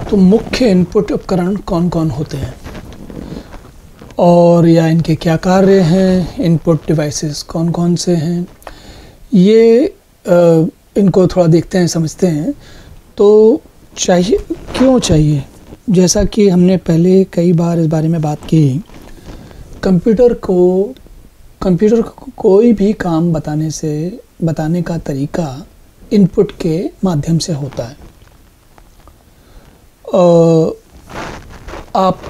तो मुख्य इनपुट उपकरण कौन कौन होते हैं और या इनके क्या कार्य हैं, इनपुट डिवाइसेस कौन कौन से हैं, ये इनको थोड़ा देखते हैं, समझते हैं। तो चाहिए, क्यों चाहिए? जैसा कि हमने पहले कई बार इस बारे में बात की, कंप्यूटर को कोई भी काम बताने का तरीका इनपुट के माध्यम से होता है। आप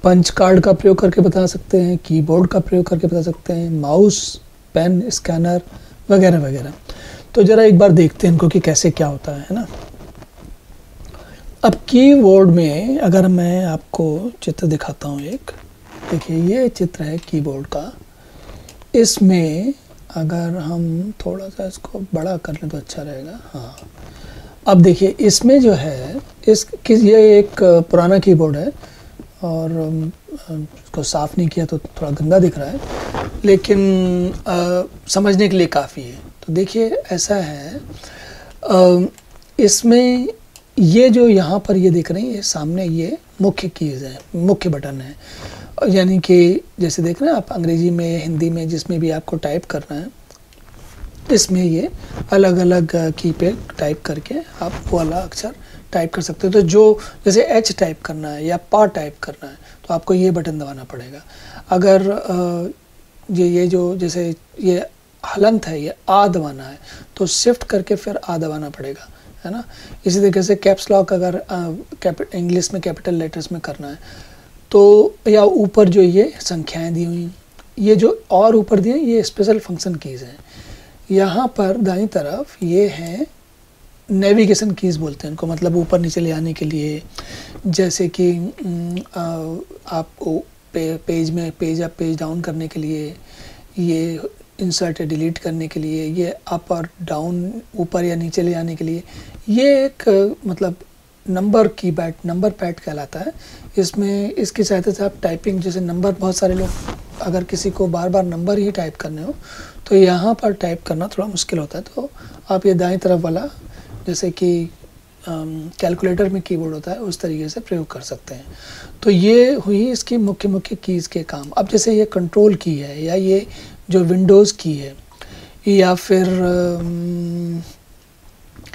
पंच कार्ड का प्रयोग करके बता सकते हैं, कीबोर्ड का प्रयोग करके बता सकते हैं, माउस, पेन, स्कैनर वगैरह वगैरह। तो ज़रा एक बार देखते हैं इनको कि कैसे क्या होता है ना। अब कीबोर्ड में अगर मैं आपको चित्र दिखाता हूँ, एक देखिए ये चित्र है कीबोर्ड का। इसमें अगर हम थोड़ा सा इसको बड़ा कर लें तो अच्छा रहेगा। हाँ, अब देखिए इसमें जो है ये एक पुराना कीबोर्ड है और इसको साफ़ नहीं किया तो थोड़ा गंदा दिख रहा है, लेकिन समझने के लिए काफ़ी है। तो देखिए ऐसा है, इसमें ये जो यहाँ पर ये दिख रही है, ये सामने ये मुख्य कीज़ है, मुख्य बटन है। यानी कि जैसे देख रहे हैं आप, अंग्रेजी में, हिंदी में, जिसमें भी आपको टाइप करना है, इसमें ये अलग अलग की पे टाइप करके आप वो वाला अक्षर टाइप कर सकते हो। तो जो जैसे एच टाइप करना है या पा टाइप करना है तो आपको ये बटन दबाना पड़ेगा। अगर ये जो जैसे ये हलंत है, ये आ दबाना है तो शिफ्ट करके फिर आ दबाना पड़ेगा, है ना। इसी तरीके से कैप्स लॉक अगर इंग्लिश में कैपिटल लेटर्स में करना है तो, या ऊपर जो ये संख्याएं दी हुई, ये जो और ऊपर दिए ये स्पेशल फंक्शन कीज़ हैं। यहाँ पर दाईं तरफ ये हैं नेविगेशन कीज़ बोलते हैं इनको, मतलब ऊपर नीचे ले आने के लिए। जैसे कि आपको पेज में पेज अप पेज डाउन करने के लिए, ये इंसर्ट डिलीट करने के लिए, ये अप और डाउन ऊपर या नीचे ले आने के लिए, ये एक मतलब नंबर कीपैड, नंबर पैड कहलाता है। इसमें इसकी सहायता से आप टाइपिंग, जैसे नंबर, बहुत सारे लोग अगर किसी को बार बार नंबर ही टाइप करने हो तो यहाँ पर टाइप करना थोड़ा मुश्किल होता है, तो आप ये दाईं तरफ वाला जैसे कि कैलकुलेटर में कीबोर्ड होता है उस तरीके से प्रयोग कर सकते हैं। तो ये हुई इसकी मुख्य मुख्य कीज़ के काम। अब जैसे ये कंट्रोल की है, या ये जो विंडोज़ की है, या फिर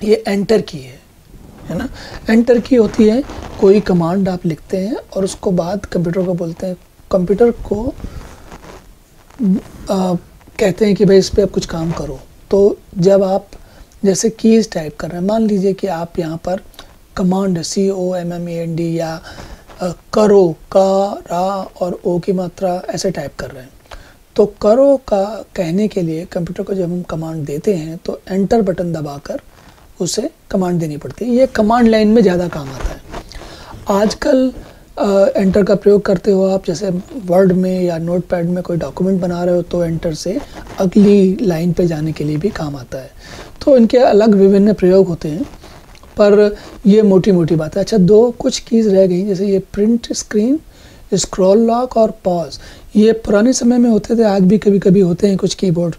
ये एंटर की है ना। एंटर की होती है, कोई कमांड आप लिखते हैं और उसको बाद कंप्यूटर को बोलते हैं, कंप्यूटर को कहते हैं कि भाई इस पे अब कुछ काम करो। तो जब आप जैसे कीज़ टाइप कर रहे हैं, मान लीजिए कि आप यहाँ पर कमांड COMMAND या करो, का, रा और ओ की मात्रा ऐसे टाइप कर रहे हैं, तो करो का कहने के लिए कंप्यूटर को जब हम कमांड देते हैं तो एंटर बटन दबाकर उसे कमांड देनी पड़ती है। ये कमांड लाइन में ज़्यादा काम आता है। आजकल एंटर का प्रयोग करते हो आप, जैसे वर्ड में या नोटपैड में कोई डॉक्यूमेंट बना रहे हो तो एंटर से अगली लाइन पे जाने के लिए भी काम आता है। तो इनके अलग विभिन्न प्रयोग होते हैं, पर ये मोटी मोटी बात है। अच्छा, दो कुछ कीज़ रह गई, जैसे ये प्रिंट स्क्रीन, स्क्रॉल लॉक और पॉज। ये पुराने समय में होते थे, आज भी कभी कभी होते हैं कुछ कीबोर्ड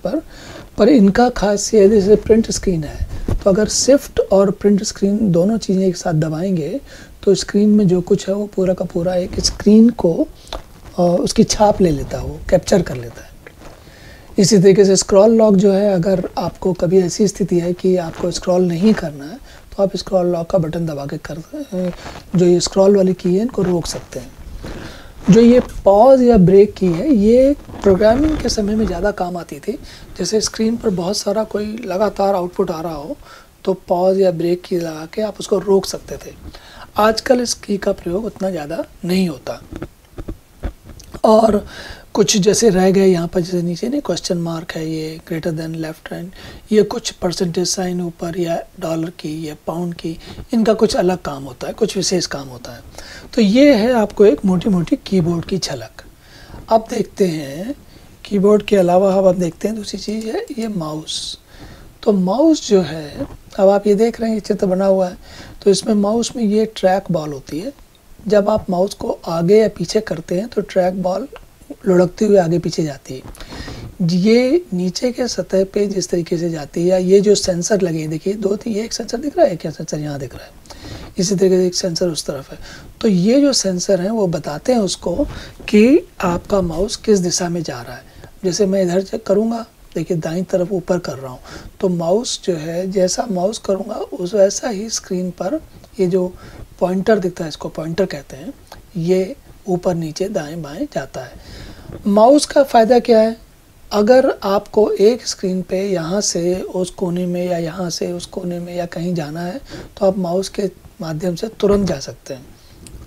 पर इनका खास ये जैसे प्रिंट स्क्रीन है तो अगर शिफ्ट और प्रिंट स्क्रीन दोनों चीज़ें एक साथ दबाएंगे तो स्क्रीन में जो कुछ है वो पूरा का पूरा एक स्क्रीन को उसकी छाप ले लेता है, वो कैप्चर कर लेता है। इसी तरीके से स्क्रॉल लॉक जो है, अगर आपको कभी ऐसी स्थिति है कि आपको स्क्रॉल नहीं करना है तो आप स्क्रॉल लॉक का बटन दबा के जो ये स्क्रॉल वाली की है इनको रोक सकते हैं। जो ये पॉज या ब्रेक की है, ये प्रोग्रामिंग के समय में ज़्यादा काम आती थी। जैसे स्क्रीन पर बहुत सारा कोई लगातार आउटपुट आ रहा हो तो पॉज या ब्रेक की लगा के आप उसको रोक सकते थे। आजकल इस की का प्रयोग उतना ज़्यादा नहीं होता। और कुछ जैसे रह गए यहाँ पर, जैसे नीचे नहीं क्वेश्चन मार्क है, ये ग्रेटर देन, लेफ्ट हैंड, ये कुछ परसेंटेज साइन ऊपर, या डॉलर की या पाउंड की, इनका कुछ अलग काम होता है, कुछ विशेष काम होता है। तो ये है आपको एक मोटी मोटी कीबोर्ड की झलक। अब देखते हैं कीबोर्ड के अलावा अब देखते हैं दूसरी चीज़ है ये माउस। तो माउस जो है, अब आप ये देख रहे हैं ये चित्र बना हुआ है, तो इसमें माउस में ये ट्रैक बॉल होती है। जब आप माउस को आगे या पीछे करते हैं तो ट्रैक बॉल लुढ़कती हुई आगे पीछे जाती है। ये नीचे के सतह पे जिस तरीके से जाती है, या ये जो सेंसर लगे हैं, देखिए दो, ये एक सेंसर दिख रहा है, क्या सेंसर यहाँ दिख रहा है, इसी तरीके से एक सेंसर उस तरफ है। तो ये जो सेंसर हैं वो बताते हैं उसको कि आपका माउस किस दिशा में जा रहा है। जैसे मैं इधर चेक करूँगा, देखिए दाईं तरफ ऊपर कर रहा हूँ, तो माउस जो है जैसा माउस करूँगा उस वैसा ही स्क्रीन पर ये जो पॉइंटर दिखता है, इसको पॉइंटर कहते हैं, ये ऊपर नीचे दाएं बाएं जाता है। माउस का फ़ायदा क्या है, अगर आपको एक स्क्रीन पे यहाँ से उस कोने में या यहाँ से उस कोने में या कहीं जाना है तो आप माउस के माध्यम से तुरंत जा सकते हैं।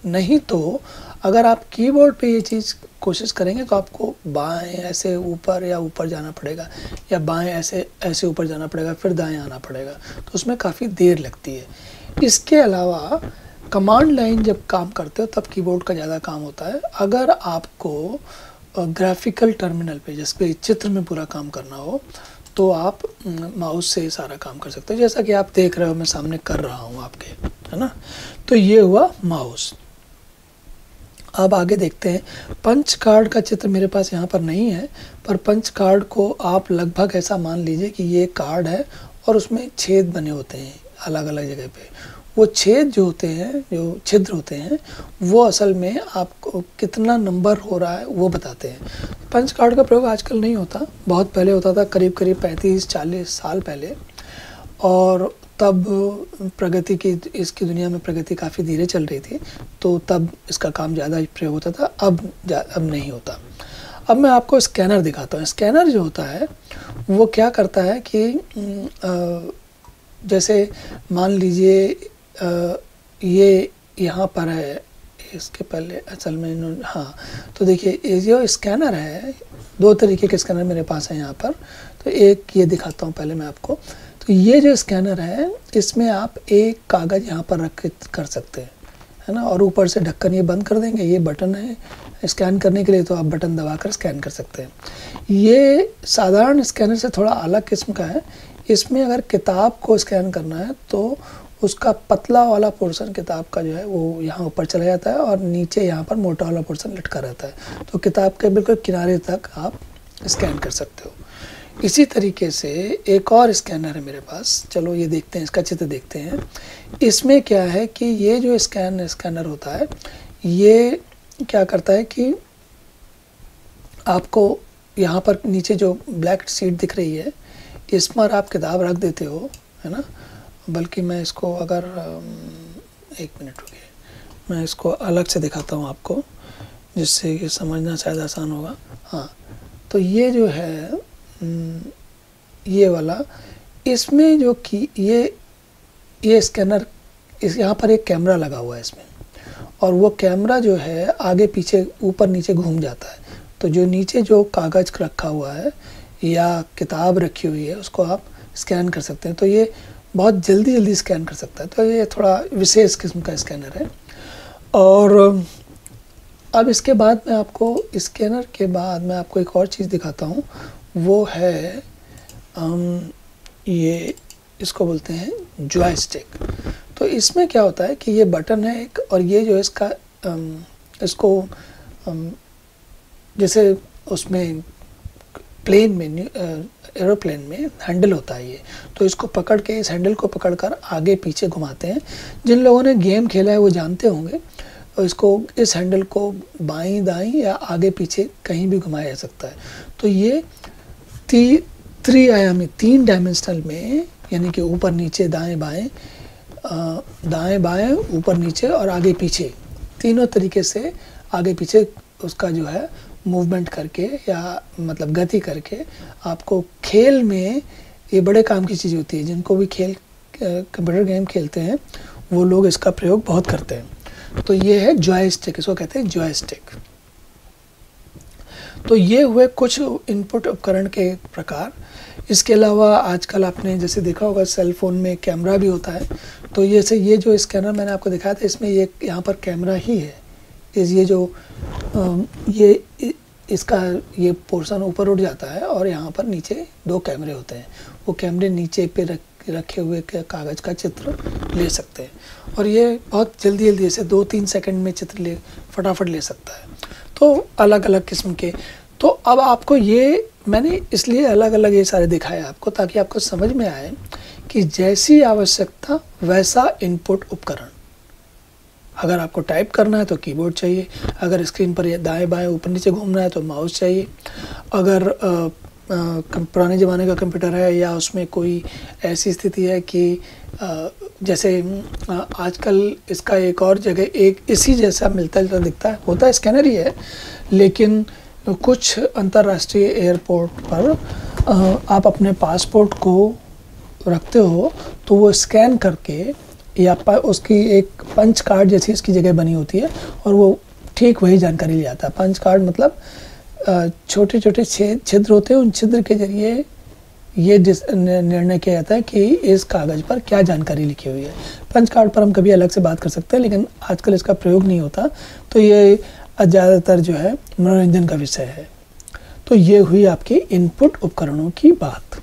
नहीं तो अगर आप कीबोर्ड पे ये चीज़ कोशिश करेंगे तो आपको बाएं ऐसे ऊपर या ऊपर जाना पड़ेगा, या बाएं ऐसे ऐसे ऊपर जाना पड़ेगा, फिर दाएं आना पड़ेगा, तो उसमें काफ़ी देर लगती है। इसके अलावा कमांड लाइन जब काम करते हो तब कीबोर्ड का ज़्यादा काम होता है। अगर आपको ग्राफिकल टर्मिनल पे जिस पे चित्र में पूरा काम करना हो तो आप माउस से सारा काम कर सकते हो, जैसा कि आप देख रहे हो मैं सामने कर रहा हूँ आपके, है ना। तो ये हुआ माउस। अब आगे देखते हैं। पंच कार्ड का चित्र मेरे पास यहाँ पर नहीं है, पर पंच कार्ड को आप लगभग ऐसा मान लीजिए कि ये कार्ड है और उसमें छेद बने होते हैं अलग अलग जगह पे। वो छेद जो होते हैं, जो छिद्र होते हैं, वो असल में आपको कितना नंबर हो रहा है वो बताते हैं। पंच कार्ड का प्रयोग आजकल नहीं होता, बहुत पहले होता था, करीब करीब 35-40 साल पहले, और तब प्रगति की, इसकी दुनिया में प्रगति काफ़ी धीरे चल रही थी, तो तब इसका काम ज़्यादा प्रयोग होता था। अब नहीं होता। अब मैं आपको स्कैनर दिखाता हूँ। स्कैनर जो होता है वो क्या करता है कि जैसे मान लीजिए ये यहाँ पर है, इसके पहले असल में हाँ, तो देखिए ये जो स्कैनर है, दो तरीके के स्कैनर मेरे पास है यहाँ पर। तो एक ये दिखाता हूँ पहले मैं आपको। तो ये जो स्कैनर है इसमें आप एक कागज़ यहाँ पर रख कर सकते हैं, है ना, और ऊपर से ढक्कन ये बंद कर देंगे। ये बटन है स्कैन करने के लिए, तो आप बटन दबाकर स्कैन कर सकते हैं। ये साधारण स्कैनर से थोड़ा अलग किस्म का है। इसमें अगर किताब को स्कैन करना है तो उसका पतला वाला पोर्शन किताब का जो है वो यहाँ ऊपर चला जाता है और नीचे यहाँ पर मोटा वाला पोर्शन लटका रहता है, तो किताब के बिल्कुल किनारे तक आप स्कैन कर सकते हो। इसी तरीके से एक और स्कैनर है मेरे पास, चलो ये देखते हैं, इसका चित्र देखते हैं। इसमें क्या है कि ये जो स्कैनर होता है ये क्या करता है कि आपको यहाँ पर नीचे जो ब्लैक शीट दिख रही है इस पर आप किताब रख देते हो, है ना। बल्कि मैं इसको अगर एक मिनट रुकिए, मैं इसको अलग से दिखाता हूँ आपको, जिससे कि समझना शायद आसान होगा। हाँ, तो ये जो है ये वाला, इसमें जो कि ये स्कैनर, इस यहाँ पर एक कैमरा लगा हुआ है इसमें, और वो कैमरा जो है आगे पीछे ऊपर नीचे घूम जाता है। तो जो नीचे जो कागज़ रखा हुआ है या किताब रखी हुई है उसको आप स्कैन कर सकते हैं। तो ये बहुत जल्दी स्कैन कर सकता है, तो ये थोड़ा विशेष किस्म का स्कैनर है। और अब इसके बाद मैं आपको, स्कैनर के बाद मैं आपको एक और चीज़ दिखाता हूँ, वो है ये, इसको बोलते हैं जॉयस्टिक। तो इसमें क्या होता है कि ये बटन है एक, और ये जो इसका इसको जैसे उसमें प्लेन में, एरोप्लेन में हैंडल होता है ये, तो इसको पकड़ के, इस हैंडल को पकड़कर आगे पीछे घुमाते हैं। जिन लोगों ने गेम खेला है वो जानते होंगे, और इसको, इस हैंडल को बाईं दाईं या आगे पीछे कहीं भी घुमाया जा सकता है। तो ये त्रि-आयामी, 3 डायमेंशनल में, यानी कि ऊपर नीचे दाएं बाएं ऊपर नीचे और आगे पीछे, तीनों तरीके से आगे पीछे उसका जो है मूवमेंट करके या मतलब गति करके आपको खेल में, ये बड़े काम की चीज़ होती है। जिनको भी कंप्यूटर गेम खेलते हैं वो लोग इसका प्रयोग बहुत करते हैं। तो ये है जॉयस्टिक, इसको कहते हैं जॉयस्टिक। तो ये हुए कुछ इनपुट उपकरण के प्रकार। इसके अलावा आजकल आपने जैसे देखा होगा सेल फोन में कैमरा भी होता है। तो ये जो स्कैनर मैंने आपको दिखाया था, इसमें ये यहाँ पर कैमरा ही है। ये जो इसका ये पोर्शन ऊपर उठ जाता है और यहाँ पर नीचे 2 कैमरे होते हैं। वो कैमरे नीचे पे रखे हुए कागज़ का चित्र ले सकते हैं, और ये बहुत जल्दी जैसे 2-3 सेकंड में चित्र फटाफट ले सकता है। तो अलग अलग किस्म के। तो अब आपको ये मैंने इसलिए अलग अलग ये सारे दिखाए आपको, ताकि आपको समझ में आए कि जैसी आवश्यकता वैसा इनपुट उपकरण। अगर आपको टाइप करना है तो कीबोर्ड चाहिए, अगर स्क्रीन पर दाएं बाएं ऊपर नीचे घूमना है तो माउस चाहिए, अगर पुराने ज़माने का कंप्यूटर है या उसमें कोई ऐसी स्थिति है कि जैसे आजकल इसका एक और जगह एक इसी जैसा मिलता जुलता दिखता है, होता है स्कैनर ही है, लेकिन कुछ अंतर्राष्ट्रीय एयरपोर्ट पर आप अपने पासपोर्ट को रखते हो तो वो स्कैन करके या उसकी एक पंच कार्ड जैसी इसकी जगह बनी होती है और वो ठीक वही जानकारी ले जाता है। पंच कार्ड मतलब छोटे छोटे छिद्र होते हैं, उन छिद्र के जरिए ये निर्णय किया जाता है कि इस कागज़ पर क्या जानकारी लिखी हुई है। पंच कार्ड पर हम कभी अलग से बात कर सकते हैं, लेकिन आजकल इसका प्रयोग नहीं होता, तो ये ज़्यादातर जो है मनोरंजन का विषय है। तो ये हुई आपके इनपुट उपकरणों की बात।